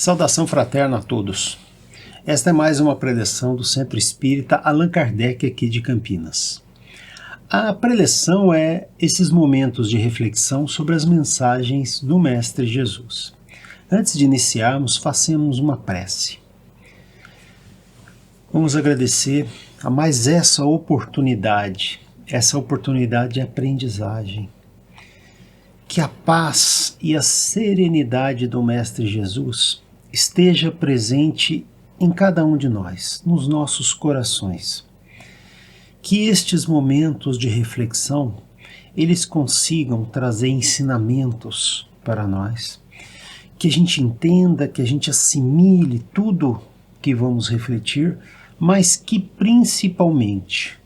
Saudação fraterna a todos. Esta é mais uma preleção do Centro Espírita Allan Kardec aqui de Campinas. A preleção é esses momentos de reflexão sobre as mensagens do Mestre Jesus. Antes de iniciarmos, façamos uma prece. Vamos agradecer a mais essa oportunidade de aprendizagem. Que a paz e a serenidade do Mestre Jesus esteja presente em cada um de nós, nos nossos corações. Que estes momentos de reflexão, eles consigam trazer ensinamentos para nós, que a gente entenda, que a gente assimile tudo que vamos refletir, mas que principalmente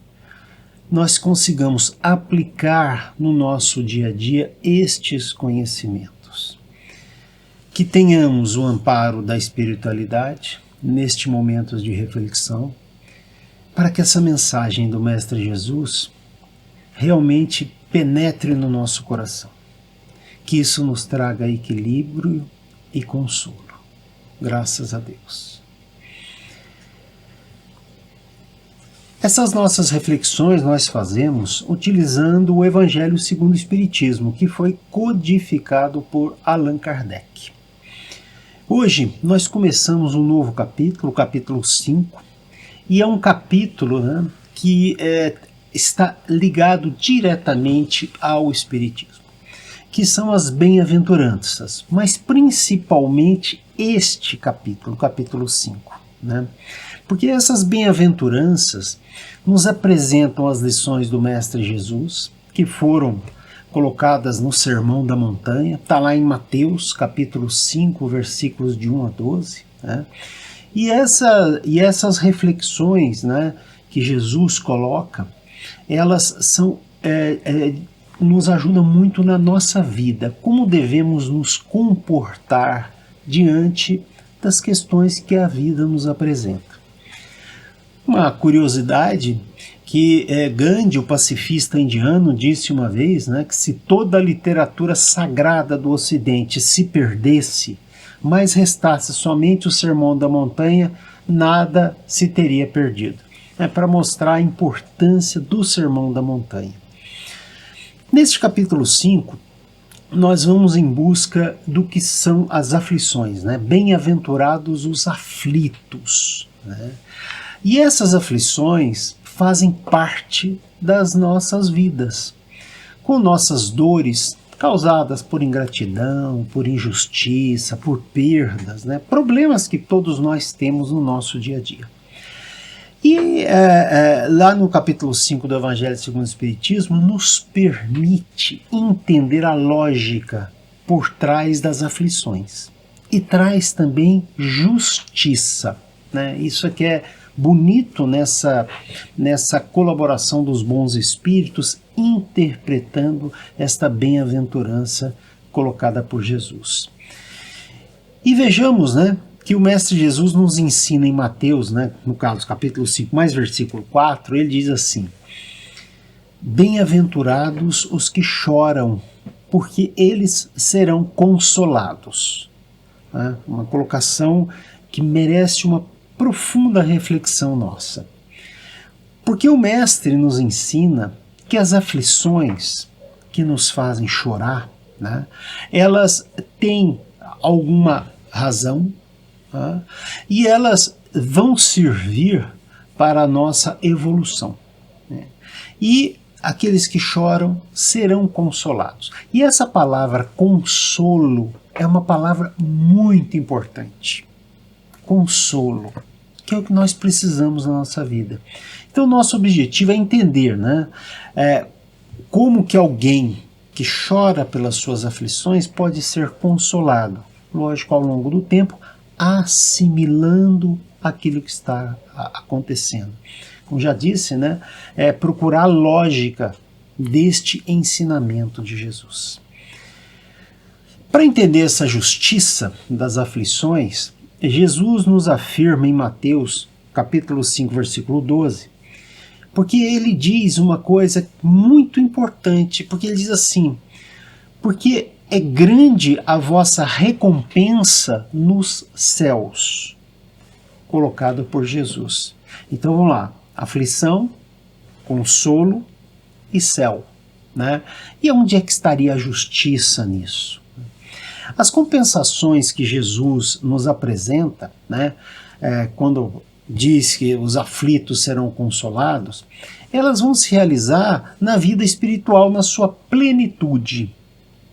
nós consigamos aplicar no nosso dia a dia estes conhecimentos. Que tenhamos o amparo da espiritualidade neste momento de reflexão, para que essa mensagem do Mestre Jesus realmente penetre no nosso coração. Que isso nos traga equilíbrio e consolo. Graças a Deus. Essas nossas reflexões nós fazemos utilizando o Evangelho segundo o Espiritismo, que foi codificado por Allan Kardec. Hoje nós começamos um novo capítulo, o capítulo 5, e é um capítulo que está ligado diretamente ao Espiritismo, que são as bem-aventuranças, mas principalmente este capítulo, o capítulo 5. Porque essas bem-aventuranças nos apresentam as lições do Mestre Jesus, que foram colocadas no Sermão da Montanha, está lá em Mateus, capítulo 5, versículos de 1 a 12. E essas reflexões que Jesus coloca, elas são, nos ajudam muito na nossa vida, como devemos nos comportar diante das questões que a vida nos apresenta. Uma curiosidade que Gandhi, o pacifista indiano, disse uma vez, que se toda a literatura sagrada do Ocidente se perdesse, mas restasse somente o Sermão da Montanha, nada se teria perdido. Para mostrar a importância do Sermão da Montanha. Neste capítulo 5, nós vamos em busca do que são as aflições, Bem-aventurados os aflitos. E essas aflições fazem parte das nossas vidas, com nossas dores causadas por ingratidão, por injustiça, por perdas, problemas que todos nós temos no nosso dia a dia. E lá no capítulo 5 do Evangelho segundo o Espiritismo, nos permite entender a lógica por trás das aflições. E traz também justiça. Isso aqui é bonito nessa colaboração dos bons espíritos, interpretando esta bem-aventurança colocada por Jesus. E vejamos, que o Mestre Jesus nos ensina em Mateus, no caso, capítulo 5, mais versículo 4, ele diz assim: bem-aventurados os que choram, porque eles serão consolados. Uma colocação que merece uma profunda reflexão nossa. Porque o Mestre nos ensina que as aflições que nos fazem chorar, elas têm alguma razão, e elas vão servir para a nossa evolução. E aqueles que choram serão consolados. E essa palavra consolo é uma palavra muito importante. Consolo, que é o que nós precisamos na nossa vida. Então, nosso objetivo é entender, como que alguém que chora pelas suas aflições pode ser consolado. Lógico, ao longo do tempo, assimilando aquilo que está acontecendo. Como já disse, procurar a lógica deste ensinamento de Jesus. Para entender essa justiça das aflições, Jesus nos afirma em Mateus, capítulo 5, versículo 12, porque ele diz uma coisa muito importante, porque ele diz assim: porque é grande a vossa recompensa nos céus, colocada por Jesus. Então vamos lá, aflição, consolo e céu, né? E onde é que estaria a justiça nisso? As compensações que Jesus nos apresenta, né, quando diz que os aflitos serão consolados, elas vão se realizar na vida espiritual, na sua plenitude,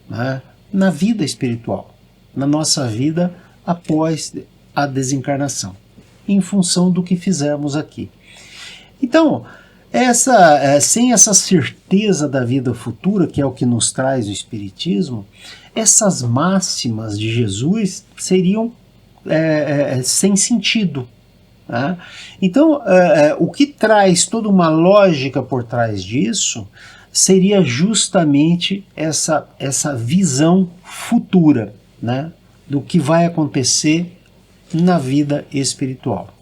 né, na vida espiritual, na nossa vida após a desencarnação, em função do que fizermos aqui. Então, sem essa certeza da vida futura, que é o que nos traz o Espiritismo, essas máximas de Jesus seriam sem sentido. Né? Então, o que traz toda uma lógica por trás disso seria justamente essa visão futura, né, do que vai acontecer na vida espiritual.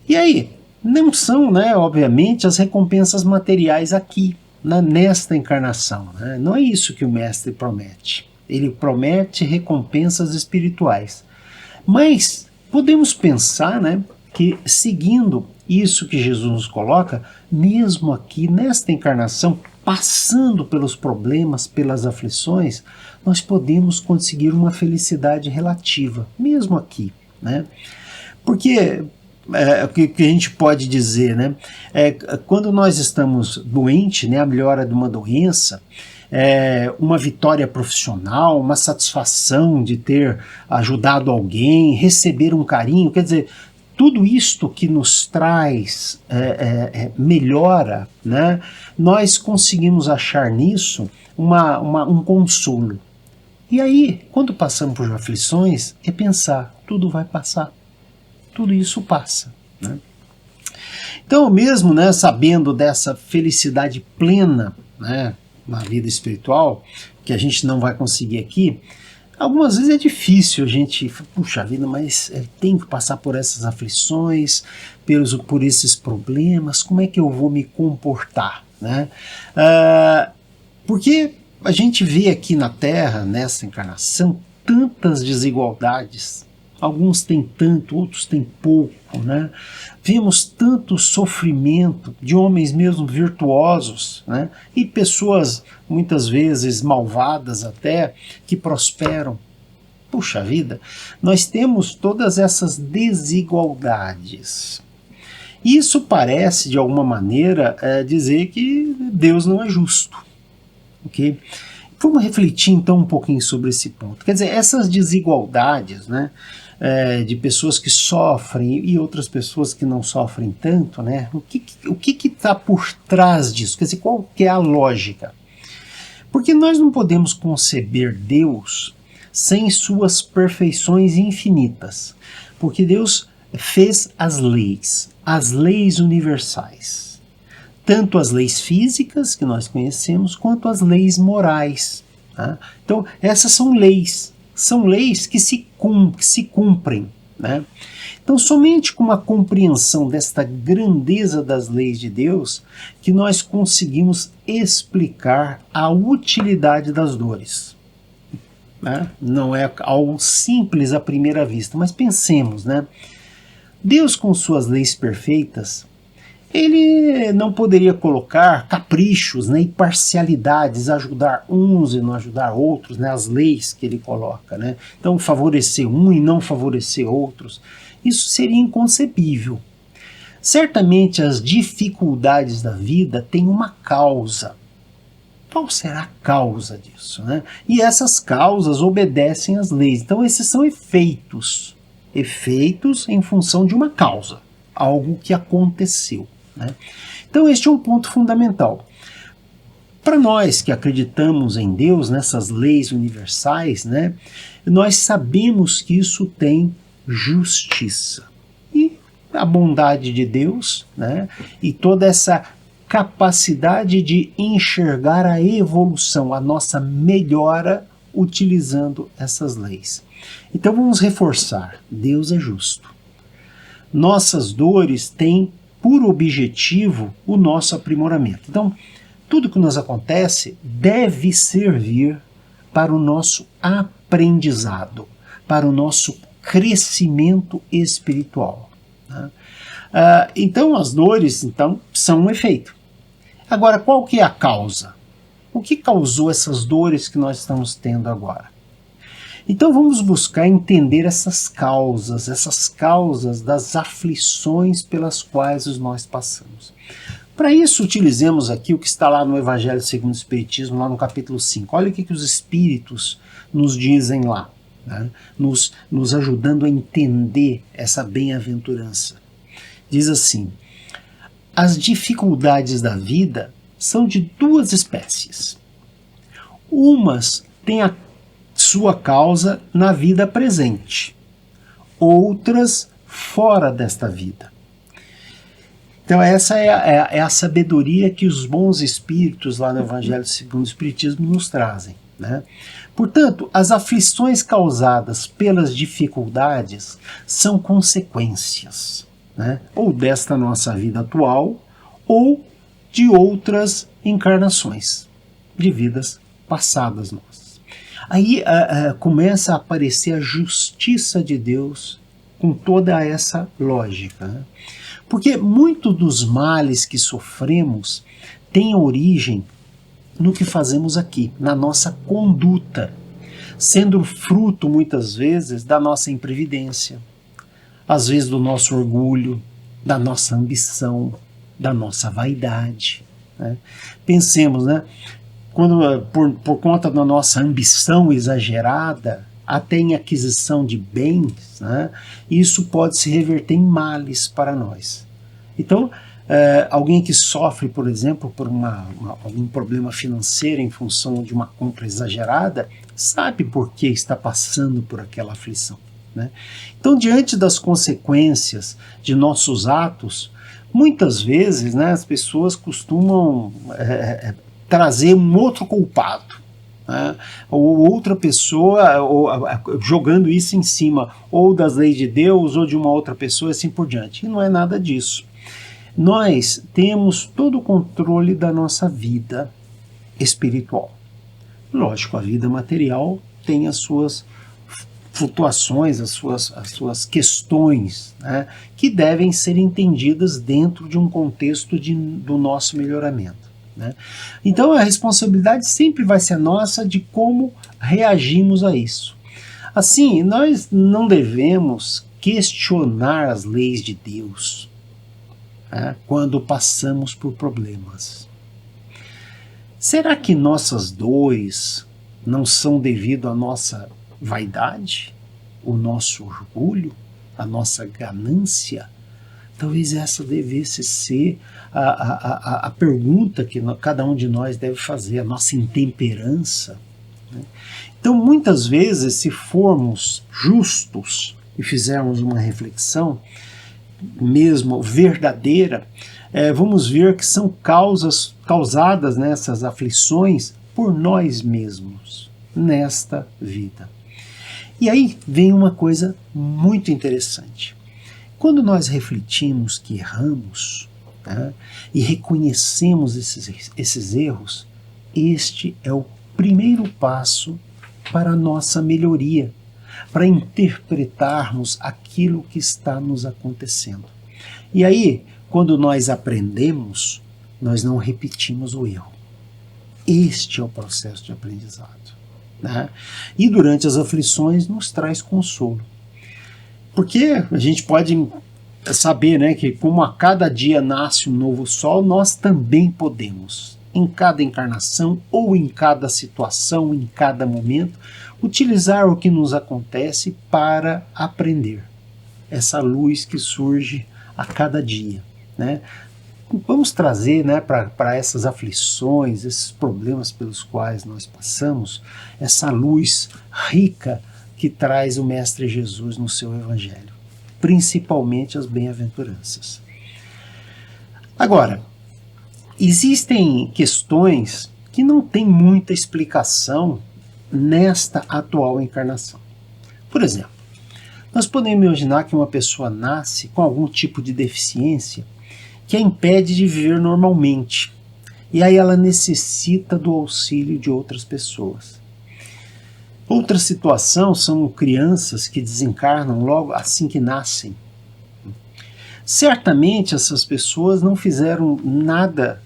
E aí, não são, né, obviamente, as recompensas materiais aqui, nesta encarnação. Né? Não é isso que o mestre promete. Ele promete recompensas espirituais. Mas podemos pensar, né, que seguindo isso que Jesus nos coloca, mesmo aqui nesta encarnação, passando pelos problemas, pelas aflições, nós podemos conseguir uma felicidade relativa, mesmo aqui. Né? Porque o que a gente pode dizer, né? Quando nós estamos doentes, né, a melhora de uma doença, uma vitória profissional, uma satisfação de ter ajudado alguém, receber um carinho, quer dizer, tudo isto que nos traz melhora, né? Nós conseguimos achar nisso um consolo. E aí, quando passamos por aflições, é pensar, tudo vai passar. Tudo isso passa. Né? Então, mesmo, né, sabendo dessa felicidade plena, né, na vida espiritual, que a gente não vai conseguir aqui, algumas vezes é difícil a gente, puxa vida, mas tem que passar por essas aflições, por esses problemas, como é que eu vou me comportar? Né? Porque a gente vê aqui na Terra, nessa encarnação, tantas desigualdades. Alguns têm tanto, outros têm pouco, né? Vemos tanto sofrimento de homens mesmo virtuosos, né? E pessoas muitas vezes malvadas até, que prosperam. Puxa vida, nós temos todas essas desigualdades. Isso parece, de alguma maneira, dizer que Deus não é justo. Ok? Vamos refletir então um pouquinho sobre esse ponto. Quer dizer, essas desigualdades, né, de pessoas que sofrem e outras pessoas que não sofrem tanto, né, o que está por trás disso? Quer dizer, qual que é a lógica? Porque nós não podemos conceber Deus sem suas perfeições infinitas. Porque Deus fez as leis universais. Tanto as leis físicas, que nós conhecemos, quanto as leis morais. Tá? Então, essas são leis que se cumprem. Né? Então, somente com uma compreensão desta grandeza das leis de Deus, que nós conseguimos explicar a utilidade das dores. Né? Não é algo simples à primeira vista, mas pensemos, né? Deus, com suas leis perfeitas, ele não poderia colocar caprichos, né, e parcialidades, ajudar uns e não ajudar outros, né, as leis que ele coloca. Né? Então, favorecer um e não favorecer outros, isso seria inconcebível. Certamente as dificuldades da vida têm uma causa. Qual será a causa disso? Né? E essas causas obedecem às leis. Então, esses são efeitos. Efeitos em função de uma causa. Algo que aconteceu. Né? Então este é um ponto fundamental. Para nós que acreditamos em Deus, nessas leis universais, né, nós sabemos que isso tem justiça. E a bondade de Deus, né, e toda essa capacidade de enxergar a evolução, a nossa melhora utilizando essas leis. Então vamos reforçar, Deus é justo. Nossas dores têm por objetivo o nosso aprimoramento. Então, tudo que nos acontece deve servir para o nosso aprendizado, para o nosso crescimento espiritual. Né? Então as dores são um efeito. Agora, qual que é a causa? O que causou essas dores que nós estamos tendo agora? Então vamos buscar entender essas causas das aflições pelas quais nós passamos. Para isso, utilizemos aqui o que está lá no Evangelho segundo o Espiritismo, lá no capítulo 5. Olha o que os Espíritos nos dizem lá, né? nos ajudando a entender essa bem-aventurança. Diz assim: as dificuldades da vida são de duas espécies. Umas têm a sua causa na vida presente, outras fora desta vida. Então essa é a sabedoria que os bons espíritos lá no Evangelho segundo o Espiritismo nos trazem, né? Portanto, as aflições causadas pelas dificuldades são consequências, né? Ou desta nossa vida atual, ou de outras encarnações, de vidas passadas nossas. Aí começa a aparecer a justiça de Deus com toda essa lógica, né? Porque muitos dos males que sofremos têm origem no que fazemos aqui, na nossa conduta, sendo fruto muitas vezes da nossa imprevidência, às vezes do nosso orgulho, da nossa ambição, da nossa vaidade, né? Pensemos, né? Quando, por conta da nossa ambição exagerada, até em aquisição de bens, né, isso pode se reverter em males para nós. Então, alguém que sofre, por exemplo, por algum problema financeiro em função de uma compra exagerada, sabe por que está passando por aquela aflição, né? Então, diante das consequências de nossos atos, muitas vezes, né, as pessoas costumam trazer um outro culpado, né? Ou outra pessoa jogando isso em cima ou das leis de Deus ou de uma outra pessoa, assim por diante. E não é nada disso. Nós temos todo o controle da nossa vida espiritual. Lógico, a vida material tem as suas flutuações, as suas questões, né, que devem ser entendidas dentro de um contexto do nosso melhoramento, né? Então a responsabilidade sempre vai ser nossa de como reagimos a isso. Assim, nós não devemos questionar as leis de Deus, né, quando passamos por problemas. Será que nossas dores não são devido à nossa vaidade, o nosso orgulho, a nossa ganância? Talvez essa devesse ser a pergunta que cada um de nós deve fazer, a nossa intemperança, né? Então, muitas vezes, se formos justos e fizermos uma reflexão, mesmo verdadeira, vamos ver que são causadas nessas aflições por nós mesmos, nesta vida. E aí vem uma coisa muito interessante. Quando nós refletimos que erramos, né, e reconhecemos esses erros, este é o primeiro passo para a nossa melhoria, para interpretarmos aquilo que está nos acontecendo. E aí, quando nós aprendemos, nós não repetimos o erro. Este é o processo de aprendizado, né? E durante as aflições nos traz consolo. Porque a gente pode saber, né, que como a cada dia nasce um novo sol, nós também podemos, em cada encarnação ou em cada situação, em cada momento, utilizar o que nos acontece para aprender. Essa luz que surge a cada dia, né? Vamos trazer, né, para essas aflições, esses problemas pelos quais nós passamos, essa luz rica que traz o Mestre Jesus no seu Evangelho, principalmente as bem-aventuranças. Agora, existem questões que não têm muita explicação nesta atual encarnação. Por exemplo, nós podemos imaginar que uma pessoa nasce com algum tipo de deficiência que a impede de viver normalmente, e aí ela necessita do auxílio de outras pessoas. Outra situação são crianças que desencarnam logo assim que nascem. Certamente essas pessoas não fizeram nada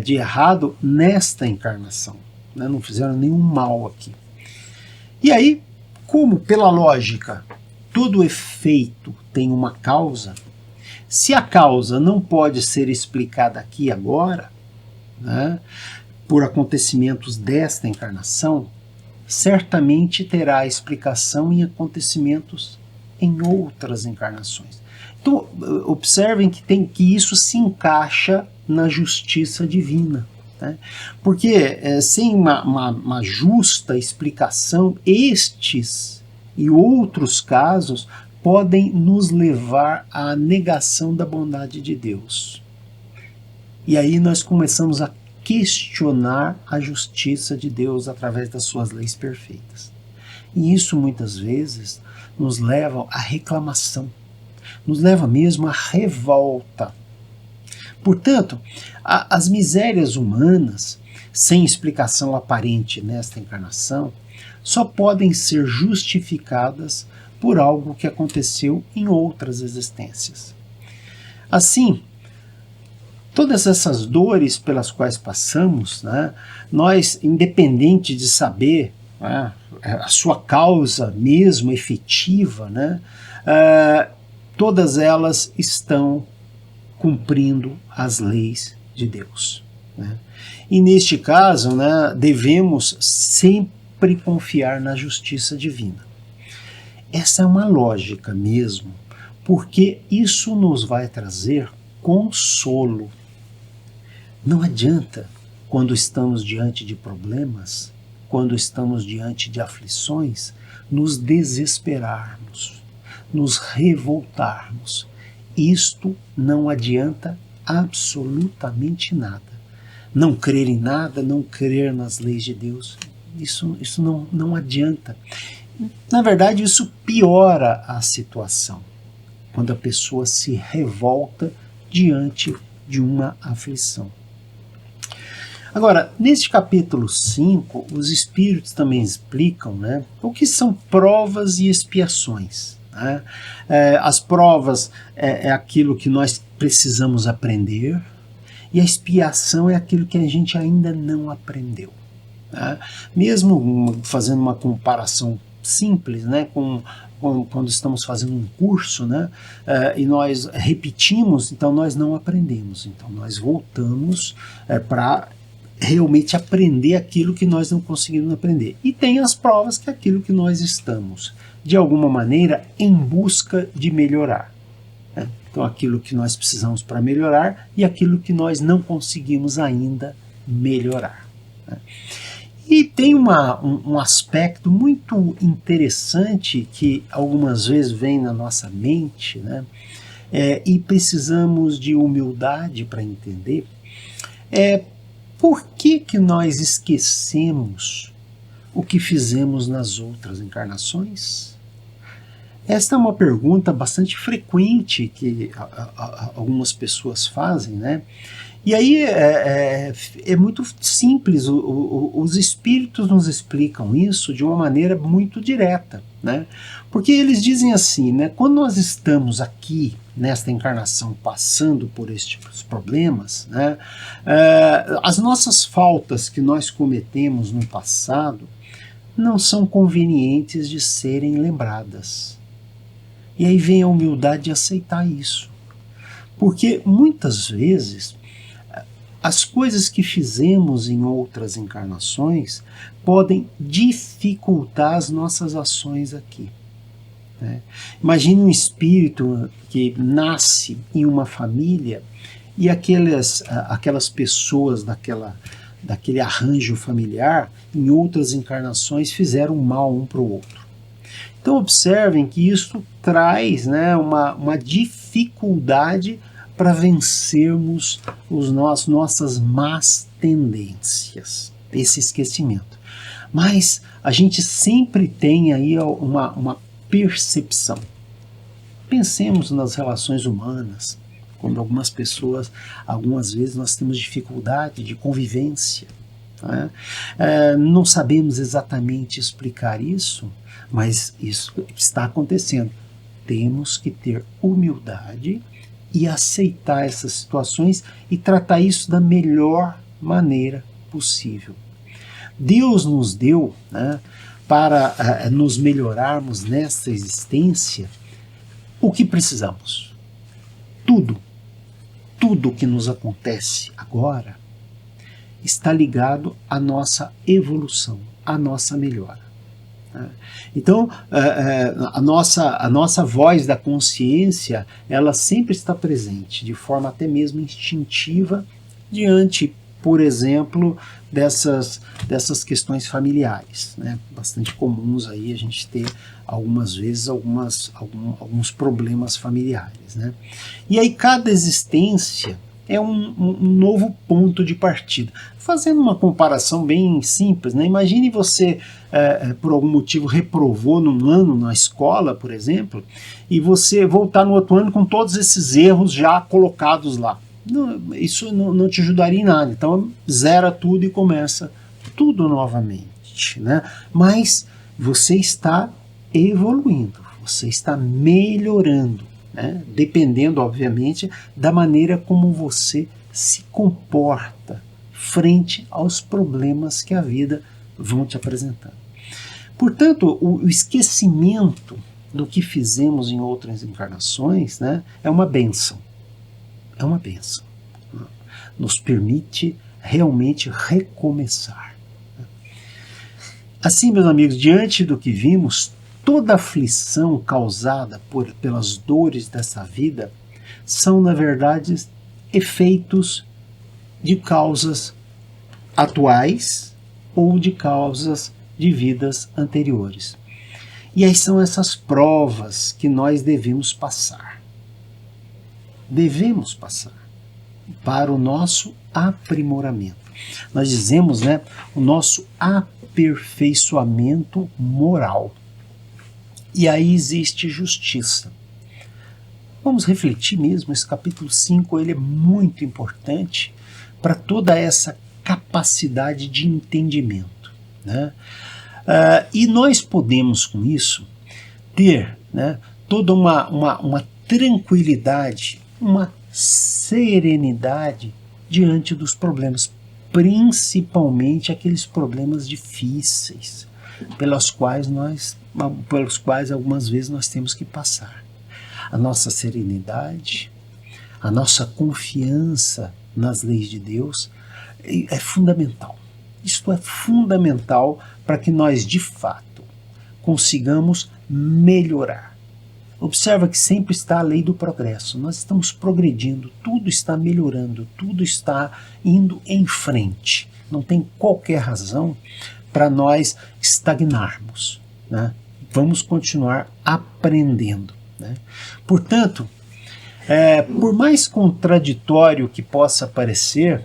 de errado nesta encarnação, né? Não fizeram nenhum mal aqui. E aí, como pela lógica todo efeito tem uma causa, se a causa não pode ser explicada aqui e agora, né, por acontecimentos desta encarnação, certamente terá explicação em acontecimentos em outras encarnações. Então, observem que isso se encaixa na justiça divina. Né? Porque sem uma justa explicação, estes e outros casos podem nos levar à negação da bondade de Deus. E aí nós começamos a questionar a justiça de Deus através das suas leis perfeitas. E isso muitas vezes nos leva à reclamação, nos leva mesmo à revolta. Portanto, as misérias humanas, sem explicação aparente nesta encarnação, só podem ser justificadas por algo que aconteceu em outras existências. Assim, todas essas dores pelas quais passamos, né, nós, independente de saber, né, a sua causa mesmo efetiva, né, todas elas estão cumprindo as leis de Deus. Né? E neste caso, né, devemos sempre confiar na justiça divina. Essa é uma lógica mesmo, porque isso nos vai trazer consolo. Não adianta, quando estamos diante de problemas, quando estamos diante de aflições, nos desesperarmos, nos revoltarmos. Isto não adianta absolutamente nada. Não crer em nada, não crer nas leis de Deus, isso não adianta. Na verdade, isso piora a situação, quando a pessoa se revolta diante de uma aflição. Agora, neste capítulo 5, os espíritos também explicam, né, o que são provas e expiações. Né? As provas é aquilo que nós precisamos aprender, e a expiação é aquilo que a gente ainda não aprendeu. Né? Mesmo fazendo uma comparação simples, né, quando estamos fazendo um curso, né, e nós repetimos, então nós não aprendemos. Então nós voltamos para realmente aprender aquilo que nós não conseguimos aprender. E tem as provas, que é aquilo que nós estamos, de alguma maneira, em busca de melhorar. Né? Então aquilo que nós precisamos para melhorar e aquilo que nós não conseguimos ainda melhorar. Né? E tem um aspecto muito interessante que algumas vezes vem na nossa mente, né? E precisamos de humildade para entender. Por que nós esquecemos o que fizemos nas outras encarnações? Esta é uma pergunta bastante frequente que algumas pessoas fazem, né? E aí é muito simples, os espíritos nos explicam isso de uma maneira muito direta, né? Porque eles dizem assim, né, quando nós estamos aqui, nesta encarnação, passando por estes problemas, né, as nossas faltas que nós cometemos no passado não são convenientes de serem lembradas. E aí vem a humildade de aceitar isso. Porque muitas vezes as coisas que fizemos em outras encarnações podem dificultar as nossas ações aqui. Né? Imagine um espírito que nasce em uma família e aquelas pessoas daquele arranjo familiar, em outras encarnações, fizeram mal um para o outro. Então observem que isso traz, né, uma dificuldade para vencermos nossas más tendências, esse esquecimento. Mas a gente sempre tem aí uma percepção. Pensemos nas relações humanas, quando algumas vezes nós temos dificuldade de convivência. né? Não sabemos exatamente explicar isso, mas isso está acontecendo. Temos que ter humildade e aceitar essas situações e tratar isso da melhor maneira possível. Deus nos deu, né, para nos melhorarmos nessa existência o que precisamos. Tudo que nos acontece agora está ligado à nossa evolução, à nossa melhora. Então, a nossa voz da consciência, ela sempre está presente, de forma até mesmo instintiva, diante, por exemplo, dessas questões familiares, né? Bastante comuns aí a gente ter algumas vezes alguns problemas familiares, né? E aí cada existência é um novo ponto de partida. Fazendo uma comparação bem simples, né? Imagine você, por algum motivo, reprovou num ano na escola, por exemplo, e você voltar no outro ano com todos esses erros já colocados lá. Isso não te ajudaria em nada. Então, zera tudo e começa tudo novamente, né? Mas você está evoluindo, você está melhorando, né? Dependendo, obviamente, da maneira como você se comporta frente aos problemas que a vida vão te apresentando. Portanto, o esquecimento do que fizemos em outras encarnações, né, é uma bênção. É uma bênção. Nos permite realmente recomeçar. Assim, meus amigos, diante do que vimos, toda aflição causada pelas dores dessa vida são, na verdade, efeitos de causas atuais ou de causas de vidas anteriores. E aí são essas provas que nós devemos passar. Devemos passar para o nosso aprimoramento. Nós dizemos, né, o nosso aperfeiçoamento moral. E aí existe justiça. Vamos refletir mesmo, esse capítulo 5 ele é muito importante para toda essa capacidade de entendimento, né? E nós podemos com isso ter, né, toda uma tranquilidade, uma serenidade diante dos problemas, principalmente aqueles problemas difíceis pelos quais algumas vezes nós temos que passar. A nossa serenidade, a nossa confiança nas leis de Deus é fundamental. Isto é fundamental para que nós, de fato, consigamos melhorar. Observa que sempre está a lei do progresso. Nós estamos progredindo, tudo está melhorando, tudo está indo em frente. Não tem qualquer razão para nós estagnarmos, né? Vamos continuar aprendendo, né? Portanto, por mais contraditório que possa parecer,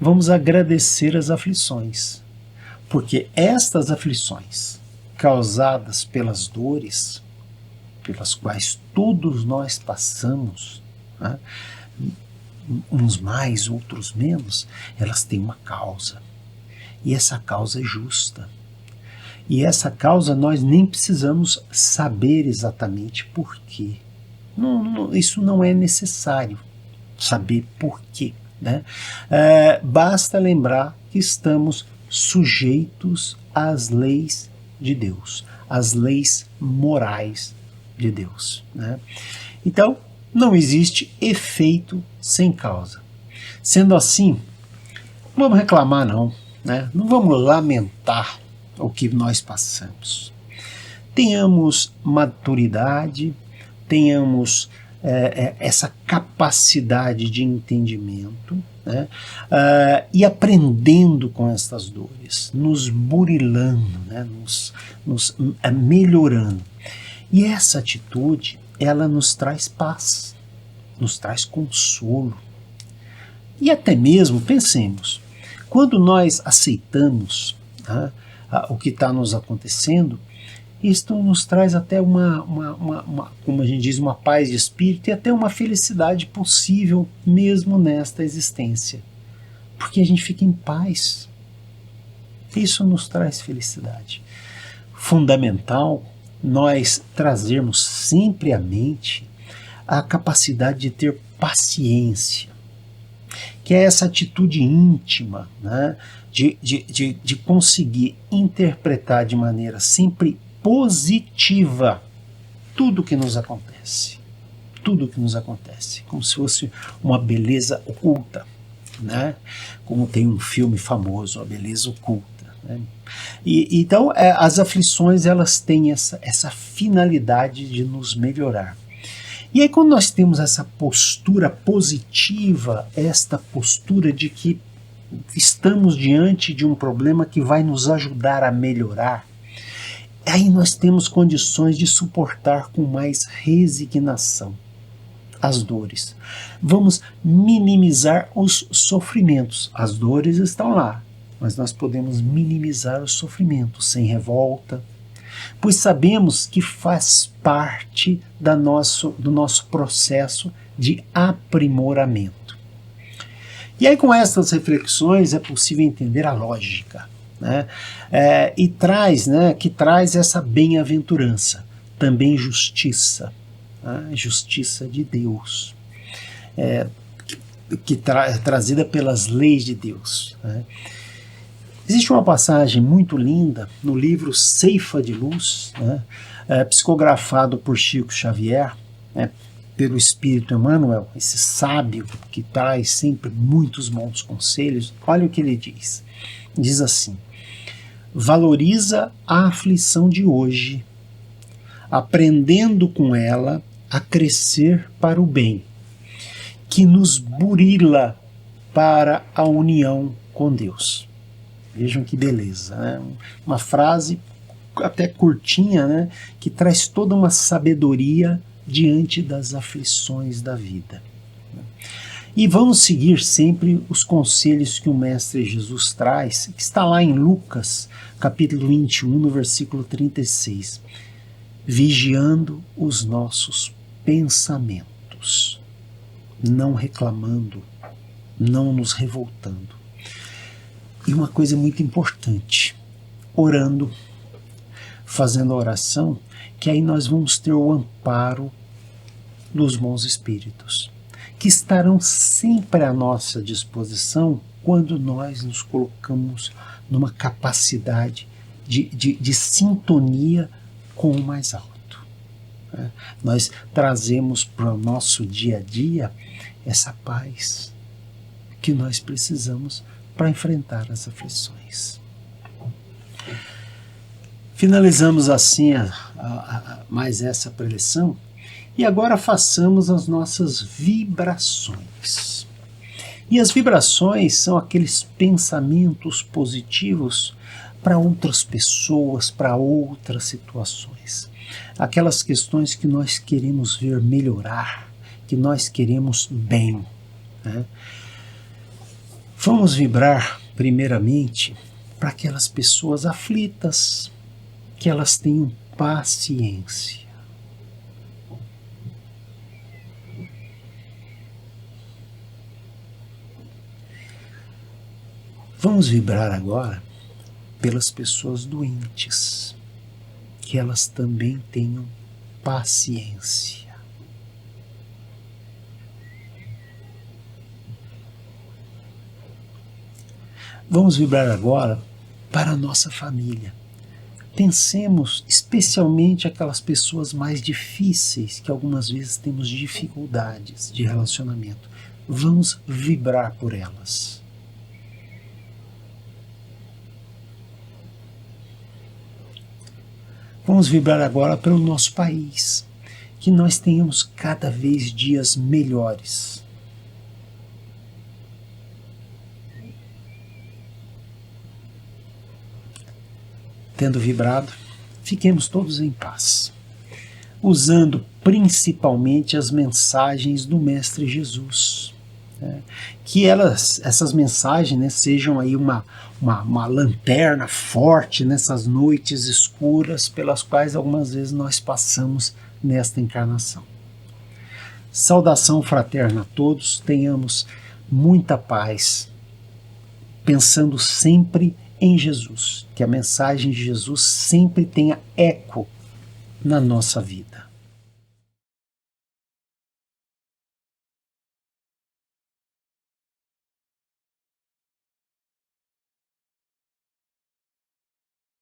vamos agradecer as aflições, porque estas aflições causadas pelas dores pelas quais todos nós passamos, né, uns mais, outros menos, elas têm uma causa. E essa causa é justa. E essa causa nós nem precisamos saber exatamente por quê. Isso não é necessário saber por quê, né? Basta lembrar que estamos sujeitos às leis de Deus, às leis morais de Deus, né? Então, não existe efeito sem causa. Sendo assim, não vamos reclamar não, né? Não vamos lamentar o que nós passamos. Tenhamos maturidade, tenhamos essa capacidade de entendimento, né? E aprendendo com estas dores, nos burilando, né? nos melhorando. E essa atitude, ela nos traz paz, nos traz consolo. E até mesmo, pensemos, quando nós aceitamos, né, o que está nos acontecendo, isto nos traz até como a gente diz, uma paz de espírito e até uma felicidade possível mesmo nesta existência. Porque a gente fica em paz, Isso nos traz felicidade. Fundamental nós trazermos sempre à mente a capacidade de ter paciência, que é essa atitude íntima, né, de conseguir interpretar de maneira sempre positiva tudo que nos acontece. Tudo que nos acontece, como se fosse uma beleza oculta, né? Como tem um filme famoso, A Beleza Oculta. Né? Então, as aflições, elas têm essa finalidade de nos melhorar. E aí, quando nós temos essa postura positiva, esta postura de que estamos diante de um problema que vai nos ajudar a melhorar, aí nós temos condições de suportar com mais resignação as dores. Vamos minimizar os sofrimentos. As dores estão lá, mas nós podemos minimizar os sofrimentos sem revolta, pois sabemos que faz parte do nosso processo de aprimoramento. E aí, com essas reflexões, é possível entender a lógica, né? Que traz essa bem-aventurança, também justiça, né? Justiça de Deus, trazida pelas leis de Deus, né? Existe uma passagem muito linda no livro Ceifa de Luz, né, psicografado por Chico Xavier, né, pelo Espírito Emmanuel, esse sábio que traz sempre muitos bons conselhos. Olha o que ele diz. Diz assim: valoriza a aflição de hoje, aprendendo com ela a crescer para o bem, que nos burila para a união com Deus. Vejam que beleza, né? Uma frase até curtinha, né? Que traz toda uma sabedoria diante das aflições da vida. E vamos seguir sempre os conselhos que o Mestre Jesus traz, que está lá em Lucas, capítulo 21, no versículo 36. Vigiando os nossos pensamentos, não reclamando, não nos revoltando. E uma coisa muito importante, orando, fazendo a oração, que aí nós vamos ter o amparo dos bons espíritos, que estarão sempre à nossa disposição quando nós nos colocamos numa capacidade de sintonia com o mais alto. Né? Nós trazemos para o nosso dia a dia essa paz que nós precisamos para enfrentar as aflições. Finalizamos assim mais essa preleção e agora façamos as nossas vibrações. E as vibrações são aqueles pensamentos positivos para outras pessoas, para outras situações. Aquelas questões que nós queremos ver melhorar, que nós queremos bem, né? Vamos vibrar, primeiramente, para aquelas pessoas aflitas, que elas tenham paciência. Vamos vibrar agora pelas pessoas doentes, que elas também tenham paciência. Vamos vibrar agora para a nossa família. Pensemos especialmente aquelas pessoas mais difíceis, que algumas vezes temos dificuldades de relacionamento. Vamos vibrar por elas. Vamos vibrar agora pelo nosso país, que nós tenhamos cada vez dias melhores. Tendo vibrado, fiquemos todos em paz, usando principalmente as mensagens do Mestre Jesus. Que essas mensagens, né, sejam aí uma lanterna forte nessas noites escuras pelas quais algumas vezes nós passamos nesta encarnação. Saudação fraterna a todos, tenhamos muita paz, pensando sempre em Jesus, que a mensagem de Jesus sempre tenha eco na nossa vida.